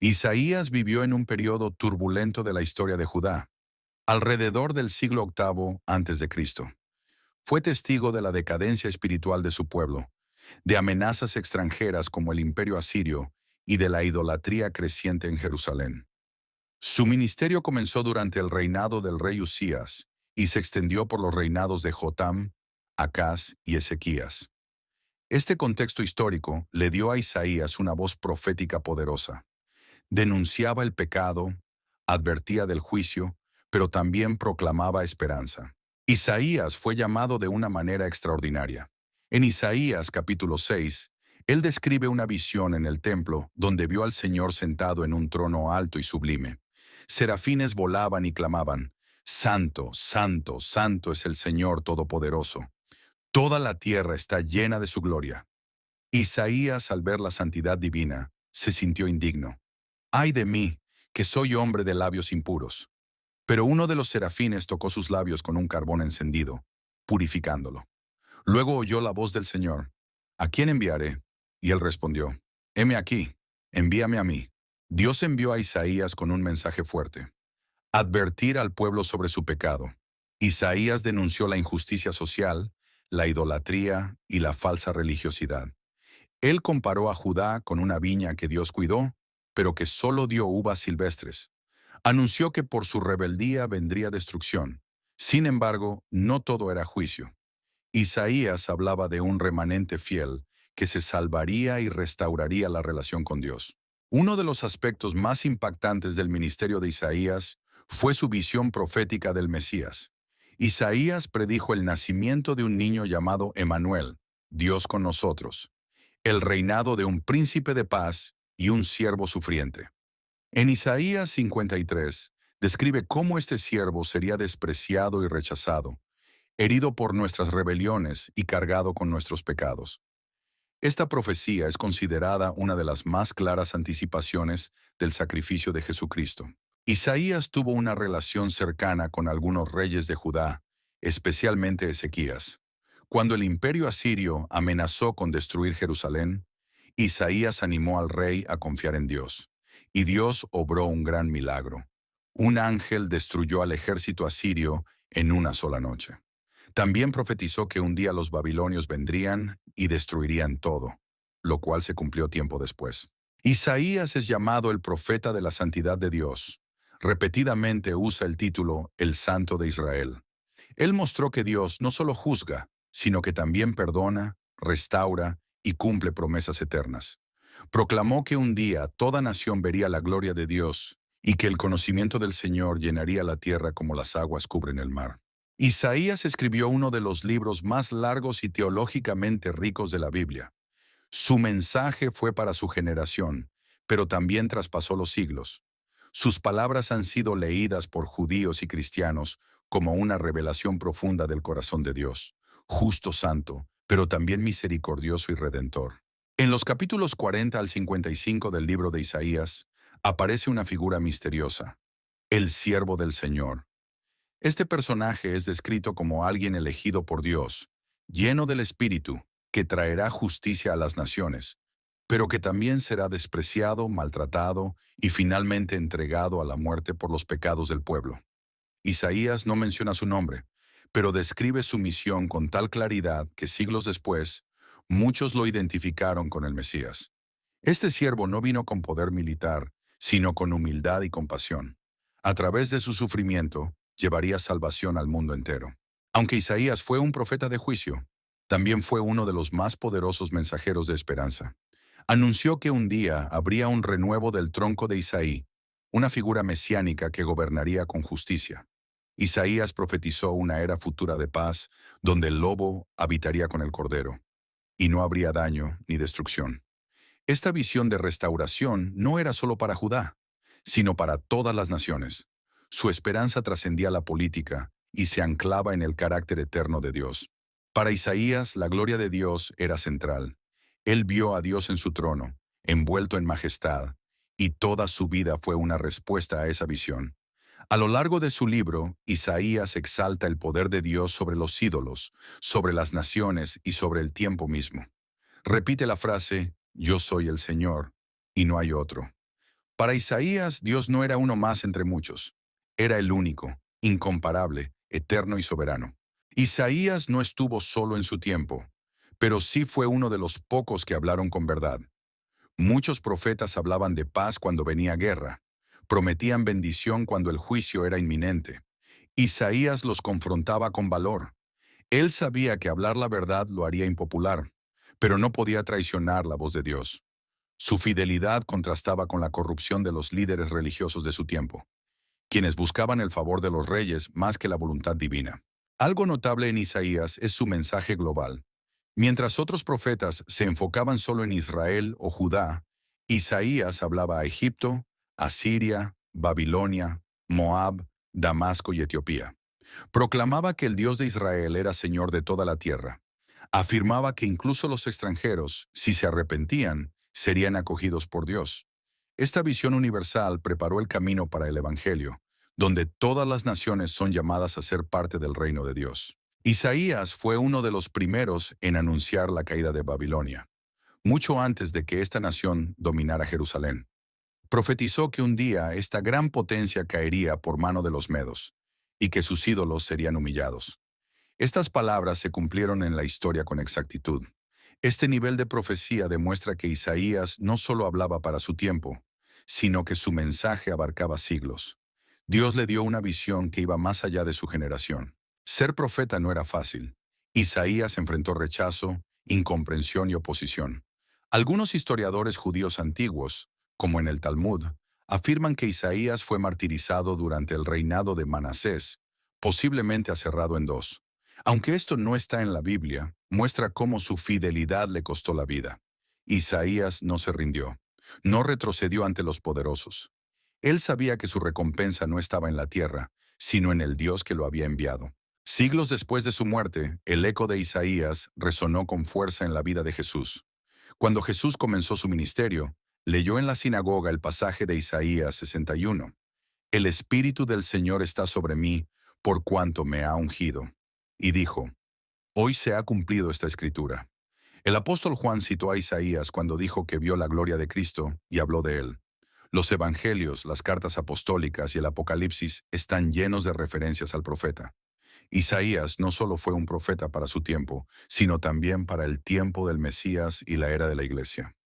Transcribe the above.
Isaías vivió en un periodo turbulento de la historia de Judá, alrededor del siglo octavo antes de Cristo. Fue testigo de la decadencia espiritual de su pueblo, de amenazas extranjeras como el imperio asirio y de la idolatría creciente en Jerusalén. Su ministerio comenzó durante el reinado del rey Usías y se extendió por los reinados de Jotam, Acaz y Ezequías. Este contexto histórico le dio a Isaías una voz profética poderosa. Denunciaba el pecado, advertía del juicio, pero también proclamaba esperanza. Isaías fue llamado de una manera extraordinaria. En Isaías capítulo 6, él describe una visión en el templo donde vio al Señor sentado en un trono alto y sublime. Serafines volaban y clamaban: Santo, Santo, Santo es el Señor Todopoderoso. Toda la tierra está llena de su gloria. Isaías, al ver la santidad divina, se sintió indigno. ¡Ay de mí, que soy hombre de labios impuros! Pero uno de los serafines tocó sus labios con un carbón encendido, purificándolo. Luego oyó la voz del Señor: ¿A quién enviaré? Y él respondió: Heme aquí, envíame a mí. Dios envió a Isaías con un mensaje fuerte: advertir al pueblo sobre su pecado. Isaías denunció la injusticia social, la idolatría y la falsa religiosidad. Él comparó a Judá con una viña que Dios cuidó, pero que solo dio uvas silvestres. Anunció que por su rebeldía vendría destrucción. Sin embargo, no todo era juicio. Isaías hablaba de un remanente fiel que se salvaría y restauraría la relación con Dios. Uno de los aspectos más impactantes del ministerio de Isaías fue su visión profética del Mesías. Isaías predijo el nacimiento de un niño llamado Emanuel, Dios con nosotros, el reinado de un príncipe de paz y un siervo sufriente. En Isaías 53, describe cómo este siervo sería despreciado y rechazado, herido por nuestras rebeliones y cargado con nuestros pecados. Esta profecía es considerada una de las más claras anticipaciones del sacrificio de Jesucristo. Isaías tuvo una relación cercana con algunos reyes de Judá, especialmente Ezequías. Cuando el imperio asirio amenazó con destruir Jerusalén, Isaías animó al rey a confiar en Dios, y Dios obró un gran milagro. Un ángel destruyó al ejército asirio en una sola noche. También profetizó que un día los babilonios vendrían y destruirían todo, lo cual se cumplió tiempo después. Isaías es llamado el profeta de la santidad de Dios. Repetidamente usa el título el Santo de Israel. Él mostró que Dios no solo juzga, sino que también perdona, restaura y cumple promesas eternas. Proclamó que un día toda nación vería la gloria de Dios y que el conocimiento del Señor llenaría la tierra como las aguas cubren el mar. Isaías escribió uno de los libros más largos y teológicamente ricos de la Biblia. Su mensaje fue para su generación, pero también traspasó los siglos. Sus palabras han sido leídas por judíos y cristianos como una revelación profunda del corazón de Dios, justo, santo, pero también misericordioso y redentor. En los capítulos 40 al 55 del libro de Isaías, aparece una figura misteriosa: el siervo del Señor. Este personaje es descrito como alguien elegido por Dios, lleno del Espíritu, que traerá justicia a las naciones, pero que también será despreciado, maltratado y finalmente entregado a la muerte por los pecados del pueblo. Isaías no menciona su nombre, pero describe su misión con tal claridad que siglos después, muchos lo identificaron con el Mesías. Este siervo no vino con poder militar, sino con humildad y compasión. A través de su sufrimiento, llevaría salvación al mundo entero. Aunque Isaías fue un profeta de juicio, también fue uno de los más poderosos mensajeros de esperanza. Anunció que un día habría un renuevo del tronco de Isaí, una figura mesiánica que gobernaría con justicia. Isaías profetizó una era futura de paz, donde el lobo habitaría con el cordero, y no habría daño ni destrucción. Esta visión de restauración no era solo para Judá, sino para todas las naciones. Su esperanza trascendía la política y se anclaba en el carácter eterno de Dios. Para Isaías, la gloria de Dios era central. Él vio a Dios en su trono, envuelto en majestad, y toda su vida fue una respuesta a esa visión. A lo largo de su libro, Isaías exalta el poder de Dios sobre los ídolos, sobre las naciones y sobre el tiempo mismo. Repite la frase: yo soy el Señor, y no hay otro. Para Isaías, Dios no era uno más entre muchos. Era el único, incomparable, eterno y soberano. Isaías no estuvo solo en su tiempo, pero sí fue uno de los pocos que hablaron con verdad. Muchos profetas hablaban de paz cuando venía guerra, prometían bendición cuando el juicio era inminente. Isaías los confrontaba con valor. Él sabía que hablar la verdad lo haría impopular, pero no podía traicionar la voz de Dios. Su fidelidad contrastaba con la corrupción de los líderes religiosos de su tiempo, quienes buscaban el favor de los reyes más que la voluntad divina. Algo notable en Isaías es su mensaje global. Mientras otros profetas se enfocaban solo en Israel o Judá, Isaías hablaba a Egipto, Asiria, Babilonia, Moab, Damasco y Etiopía. Proclamaba que el Dios de Israel era Señor de toda la tierra. Afirmaba que incluso los extranjeros, si se arrepentían, serían acogidos por Dios. Esta visión universal preparó el camino para el Evangelio, donde todas las naciones son llamadas a ser parte del reino de Dios. Isaías fue uno de los primeros en anunciar la caída de Babilonia, mucho antes de que esta nación dominara Jerusalén. Profetizó que un día esta gran potencia caería por mano de los medos, y que sus ídolos serían humillados. Estas palabras se cumplieron en la historia con exactitud. Este nivel de profecía demuestra que Isaías no solo hablaba para su tiempo, sino que su mensaje abarcaba siglos. Dios le dio una visión que iba más allá de su generación. Ser profeta no era fácil. Isaías enfrentó rechazo, incomprensión y oposición. Algunos historiadores judíos antiguos, como en el Talmud, afirman que Isaías fue martirizado durante el reinado de Manasés, posiblemente aserrado en dos. Aunque esto no está en la Biblia, muestra cómo su fidelidad le costó la vida. Isaías no se rindió, no retrocedió ante los poderosos. Él sabía que su recompensa no estaba en la tierra, sino en el Dios que lo había enviado. Siglos después de su muerte, el eco de Isaías resonó con fuerza en la vida de Jesús. Cuando Jesús comenzó su ministerio, leyó en la sinagoga el pasaje de Isaías 61. El Espíritu del Señor está sobre mí, por cuanto me ha ungido. Y dijo, hoy se ha cumplido esta escritura. El apóstol Juan citó a Isaías cuando dijo que vio la gloria de Cristo y habló de él. Los evangelios, las cartas apostólicas y el Apocalipsis están llenos de referencias al profeta. Isaías no solo fue un profeta para su tiempo, sino también para el tiempo del Mesías y la era de la Iglesia.